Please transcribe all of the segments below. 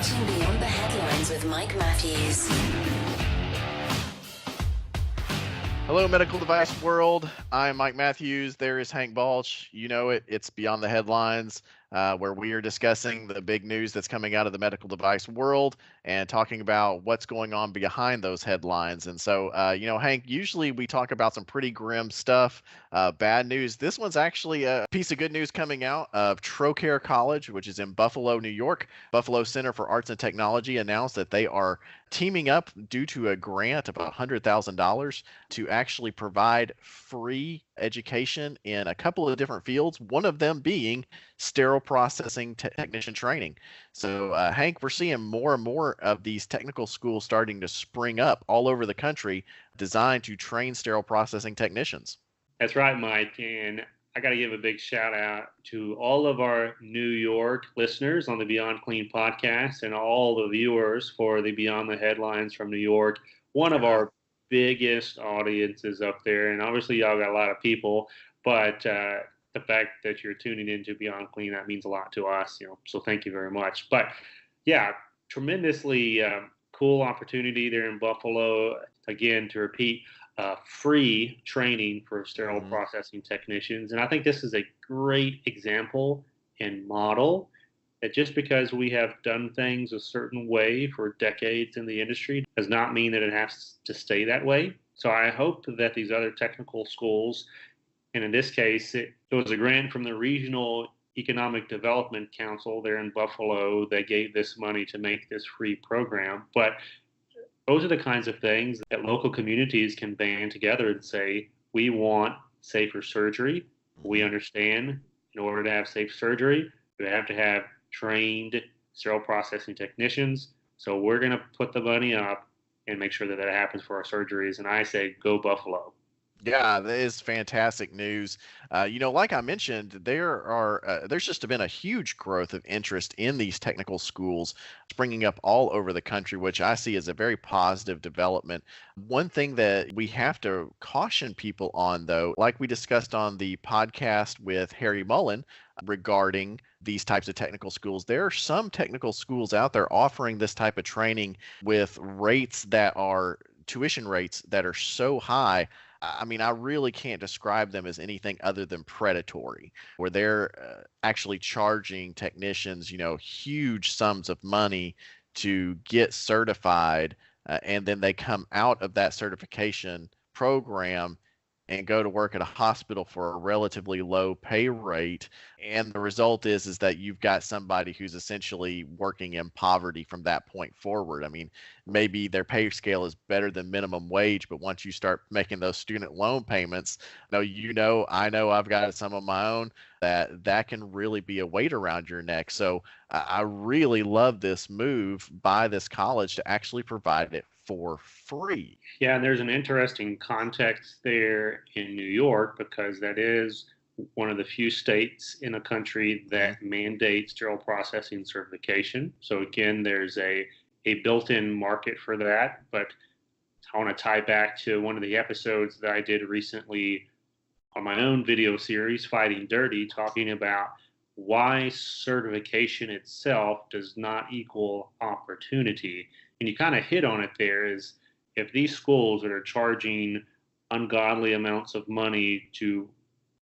watching Beyond the Headlines with Mike Matthews. Hello, medical device world. I'm Mike Matthews. There is Hank Balch. You know it. It's Beyond the Headlines, where we are discussing the big news that's coming out of the medical device world and talking about what's going on behind those headlines. And so, Hank, usually we talk about some pretty grim stuff, bad news. This one's actually a piece of good news coming out of Trocare College, which is in Buffalo, New York. Buffalo Center for Arts and Technology announced that they are teaming up due to a grant of $100,000 to actually provide free education in a couple of different fields, one of them being sterile processing technician training. So, Hank, we're seeing more and more of these technical schools starting to spring up all over the country designed to train sterile processing technicians. That's right, Mike. And I got to give a big shout out to all of our New York listeners on the Beyond Clean podcast and all the viewers for the Beyond the Headlines from New York. One of our biggest audiences up there. And obviously, y'all got a lot of people, but the fact that you're tuning into Beyond Clean, that means a lot to us. So thank you very much. But yeah, tremendously cool opportunity there in Buffalo. Again, to repeat, free training for sterile processing technicians. And I think this is a great example and model that just because we have done things a certain way for decades in the industry does not mean that it has to stay that way. So I hope that these other technical schools, and in this case, it was a grant from the Regional Economic Development Council there in Buffalo that gave this money to make this free program. But those are the kinds of things that local communities can band together and say, we want safer surgery. We understand in order to have safe surgery, we have to have trained sterile processing technicians. So we're going to put the money up and make sure that that happens for our surgeries. And I say, go Buffalo. Yeah, that is fantastic news. Like I mentioned, there's just been a huge growth of interest in these technical schools springing up all over the country, which I see as a very positive development. One thing that we have to caution people on, though, like we discussed on the podcast with Harry Mullen regarding these types of technical schools, there are some technical schools out there offering this type of training with tuition rates that are so high. I mean, I really can't describe them as anything other than predatory, where they're actually charging technicians, huge sums of money to get certified, and then they come out of that certification program and go to work at a hospital for a relatively low pay rate. And the result is that you've got somebody who's essentially working in poverty from that point forward. I mean, maybe their pay scale is better than minimum wage, but once you start making those student loan payments, I know I've got some of my own, that can really be a weight around your neck. So I really love this move by this college to actually provide it for free. Yeah, and there's an interesting context there in New York because that is one of the few states in the country that mandates sterile processing certification. So again, there's a built-in market for that. But I want to tie back to one of the episodes that I did recently on my own video series, Fighting Dirty, talking about why certification itself does not equal opportunity. And you kind of hit on it there is if these schools that are charging ungodly amounts of money to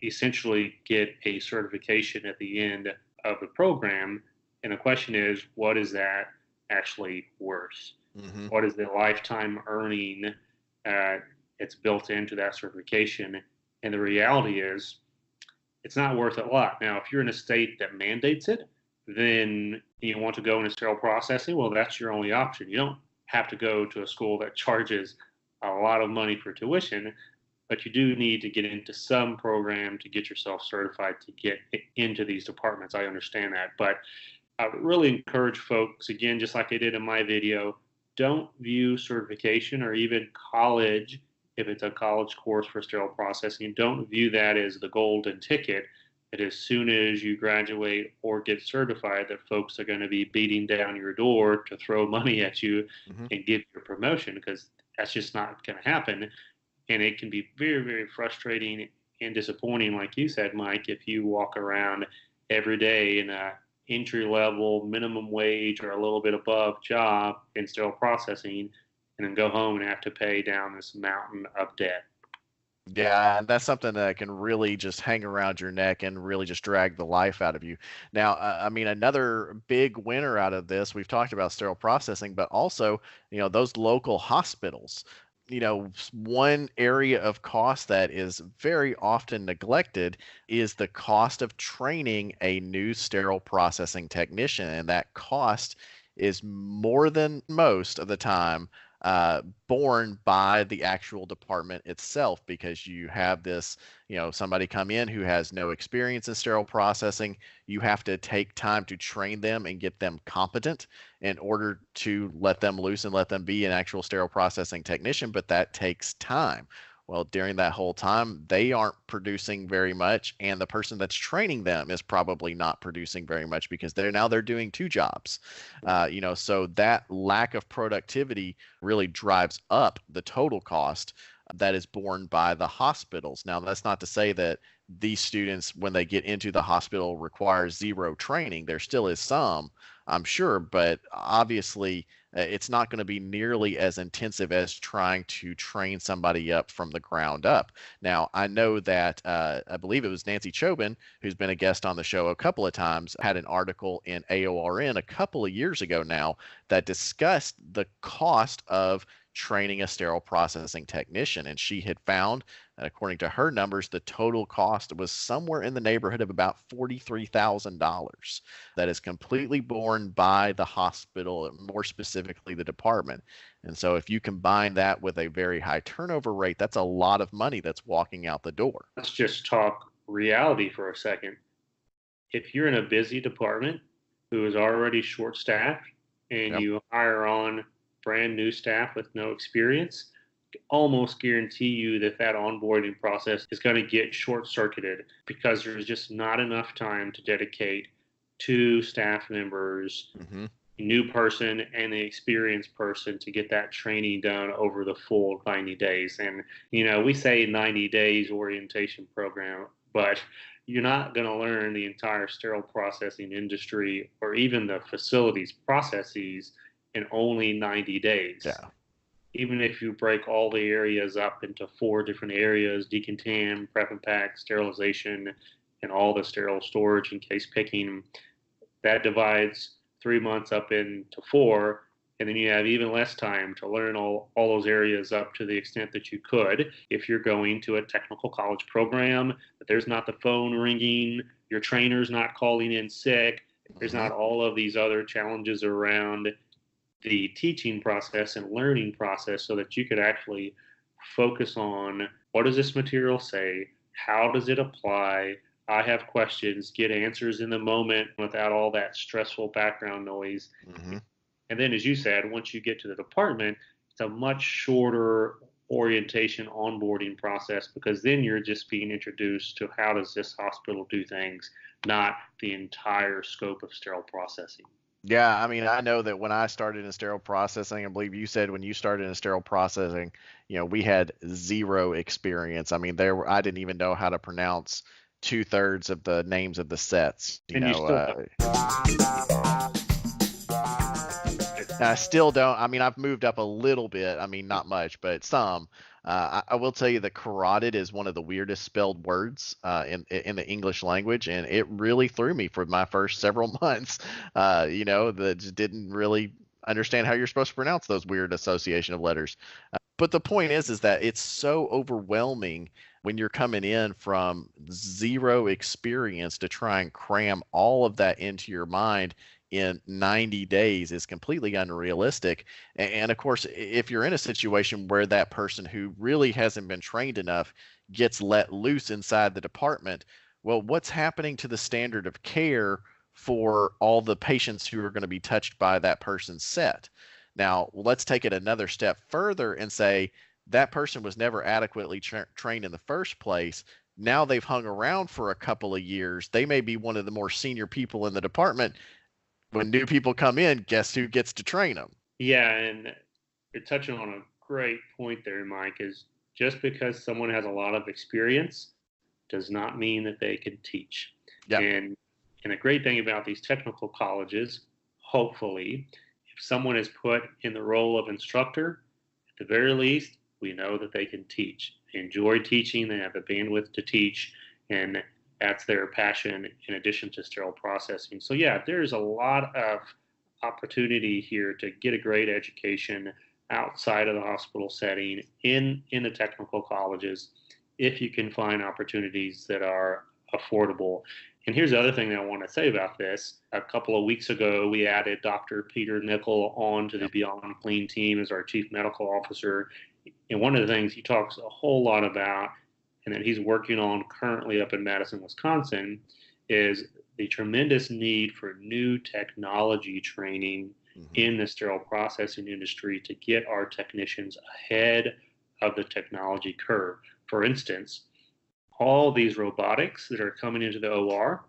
essentially get a certification at the end of the program, and the question is, what is that actually worth? Mm-hmm. What is the lifetime earning that's built into that certification? And the reality is, it's not worth a lot. Now, if you're in a state that mandates it, then you want to go into sterile processing, well, that's your only option. You don't have to go to a school that charges a lot of money for tuition, but you do need to get into some program to get yourself certified to get into these departments. I understand that. But I really encourage folks, again, just like I did in my video, don't view certification or even college, if it's a college course for sterile processing, don't view that as the golden ticket. That as soon as you graduate or get certified, that folks are going to be beating down your door to throw money at you and give you a promotion, because that's just not going to happen. And it can be very, very frustrating and disappointing, like you said, Mike, if you walk around every day in a entry level, minimum wage, or a little bit above job in sterile processing, and then go home and have to pay down this mountain of debt. Yeah, and that's something that can really just hang around your neck and really just drag the life out of you. Now, I mean, another big winner out of this, we've talked about sterile processing, but also, those local hospitals. One area of cost that is very often neglected is the cost of training a new sterile processing technician. And that cost is more than most of the time borne by the actual department itself, because you have this, somebody come in who has no experience in sterile processing. You have to take time to train them and get them competent in order to let them loose and let them be an actual sterile processing technician, but that takes time. Well, during that whole time, they aren't producing very much, and the person that's training them is probably not producing very much because they're doing two jobs. So that lack of productivity really drives up the total cost that is borne by the hospitals. Now, that's not to say that these students, when they get into the hospital, require zero training. There still is some, I'm sure, but obviously it's not going to be nearly as intensive as trying to train somebody up from the ground up. Now, I know that I believe it was Nancy Chobin, who's been a guest on the show a couple of times, had an article in AORN a couple of years ago now that discussed the cost of training a sterile processing technician. And she had found that, according to her numbers, the total cost was somewhere in the neighborhood of about $43,000. That is completely borne by the hospital, more specifically the department. And so if you combine that with a very high turnover rate, that's a lot of money that's walking out the door. Let's just talk reality for a second. If you're in a busy department who is already short staffed and Yep. you hire on brand new staff with no experience, almost guarantee you that onboarding process is going to get short circuited because there's just not enough time to dedicate to staff members, Mm-hmm. new person and the experienced person, to get that training done over the full 90 days. And, we say 90 days orientation program, but you're not going to learn the entire sterile processing industry or even the facilities processes in only 90 days. Yeah. Even if you break all the areas up into 4 different areas: decontam, prep and pack, sterilization, and all the sterile storage and case picking, that divides 3 months up into 4. And then you have even less time to learn all those areas up to the extent that you could if you're going to a technical college program, but there's not the phone ringing, your trainer's not calling in sick, there's Mm-hmm. not all of these other challenges around the teaching process and learning process, so that you could actually focus on, what does this material say? How does it apply? I have questions, get answers in the moment without all that stressful background noise. Mm-hmm. And then, as you said, once you get to the department, it's a much shorter orientation onboarding process, because then you're just being introduced to how does this hospital do things, not the entire scope of sterile processing. Yeah, I mean, I know that when I started in sterile processing, I believe you said when you started in sterile processing, we had zero experience. I mean, I didn't even know how to pronounce two-thirds of the names of the sets. And you still don't. I still don't. I mean, I've moved up a little bit. I mean, not much, but some. I will tell you that carotid is one of the weirdest spelled words in the English language, and it really threw me for my first several months. That just didn't really understand how you're supposed to pronounce those weird association of letters. But the point is that it's so overwhelming when you're coming in from zero experience to try and cram all of that into your mind in 90 days is completely unrealistic. And of course, if you're in a situation where that person who really hasn't been trained enough gets let loose inside the department, well, what's happening to the standard of care for all the patients who are going to be touched by that person's set? Now, let's take it another step further and say that person was never adequately trained in the first place. Now they've hung around for a couple of years. They may be one of the more senior people in the department. When new people come in, guess who gets to train them? Yeah, and you're touching on a great point there, Mike, is just because someone has a lot of experience does not mean that they can teach. Yep. And And the great thing about these technical colleges, hopefully, if someone is put in the role of instructor, at the very least, we know that they can teach. They enjoy teaching, they have the bandwidth to teach, and that's their passion in addition to sterile processing. So, yeah, there's a lot of opportunity here to get a great education outside of the hospital setting in the technical colleges if you can find opportunities that are affordable. And here's the other thing that I want to say about this. A couple of weeks ago, we added Dr. Peter Nickel onto the Beyond Clean team as our chief medical officer. And one of the things he talks a whole lot about and that he's working on currently up in Madison, Wisconsin, is the tremendous need for new technology training in the sterile processing industry to get our technicians ahead of the technology curve. For instance, all these robotics that are coming into the OR,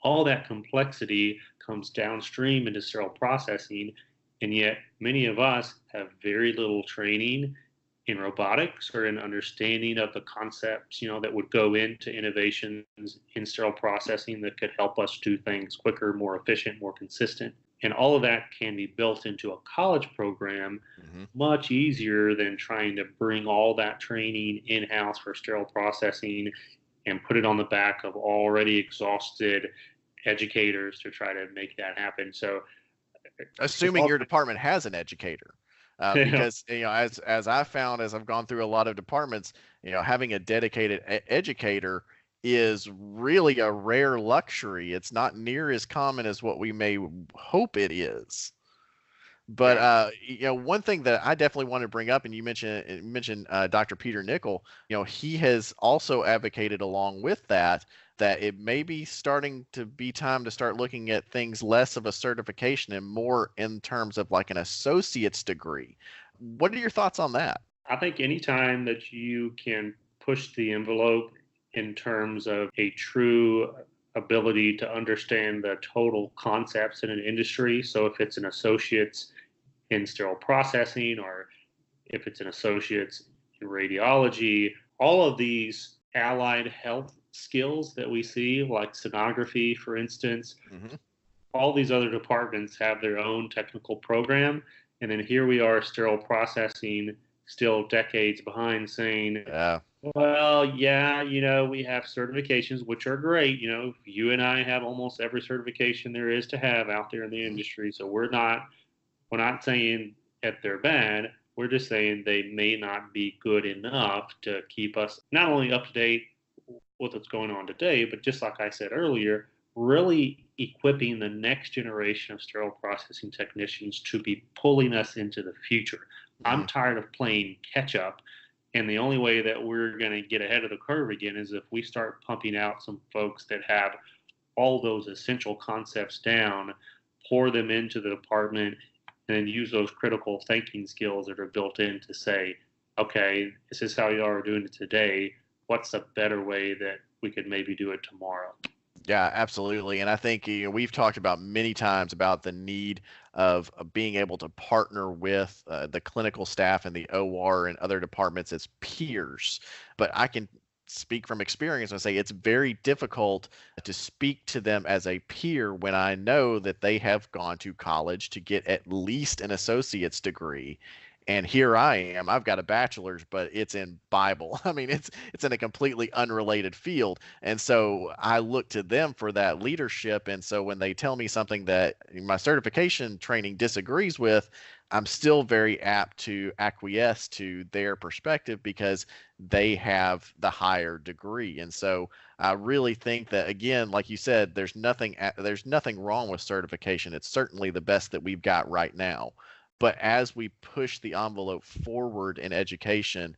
all that complexity comes downstream into sterile processing, and yet many of us have very little training in robotics or in understanding of the concepts, that would go into innovations in sterile processing that could help us do things quicker, more efficient, more consistent. And all of that can be built into a college program much easier than trying to bring all that training in-house for sterile processing and put it on the back of already exhausted educators to try to make that happen. So assuming your department has an educator. Because as I found as I've gone through a lot of departments, having a dedicated educator is really a rare luxury. It's not near as common as what we may hope it is. But one thing that I definitely want to bring up, and you mentioned Dr. Peter Nickel. He has also advocated along with that it may be starting to be time to start looking at things less of a certification and more in terms of like an associate's degree. What are your thoughts on that? I think anytime that you can push the envelope in terms of a true ability to understand the total concepts in an industry. So if it's an associate's in sterile processing or if it's an associate's in radiology, all of these allied health skills that we see, like sonography, for instance, all these other departments have their own technical program. And then here we are, sterile processing, still decades behind, saying, well, yeah, we have certifications, which are great. You and I have almost every certification there is to have out there in the industry. So we're not saying that they're bad. We're just saying they may not be good enough to keep us not only up to date with what's going on today, but just like I said earlier, really equipping the next generation of sterile processing technicians to be pulling us into the future. I'm tired of playing catch up. And the only way that we're going to get ahead of the curve again is if we start pumping out some folks that have all those essential concepts down, pour them into the department, and then use those critical thinking skills that are built in to say, okay, this is how you are doing it today. What's a better way that we could maybe do it tomorrow? Yeah, absolutely. And I think we've talked about many times about the need of being able to partner with the clinical staff and the OR and other departments as peers. But I can speak from experience and say it's very difficult to speak to them as a peer when I know that they have gone to college to get at least an associate's degree. And here I am. I've got a bachelor's, but it's in Bible. I mean, it's in a completely unrelated field. And so I look to them for that leadership. And so when they tell me something that my certification training disagrees with, I'm still very apt to acquiesce to their perspective because they have the higher degree. And so I really think that, again, like you said, there's nothing wrong with certification. It's certainly the best that we've got right now. But as we push the envelope forward in education,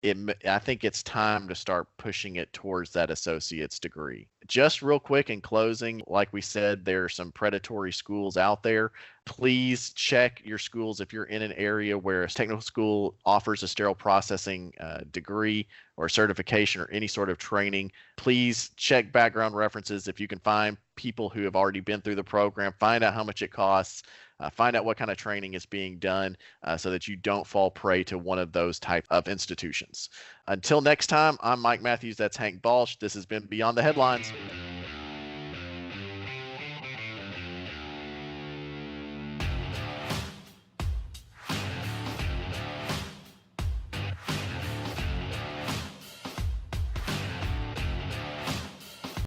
I think it's time to start pushing it towards that associate's degree. Just real quick in closing, like we said, there are some predatory schools out there. Please check your schools if you're in an area where a technical school offers a sterile processing degree or certification or any sort of training. Please check background references if you can find people who have already been through the program, find out how much it costs. Find out what kind of training is being done so that you don't fall prey to one of those type of institutions. Until next time, I'm Mike Matthews. That's Hank Balch. This has been Beyond the Headlines.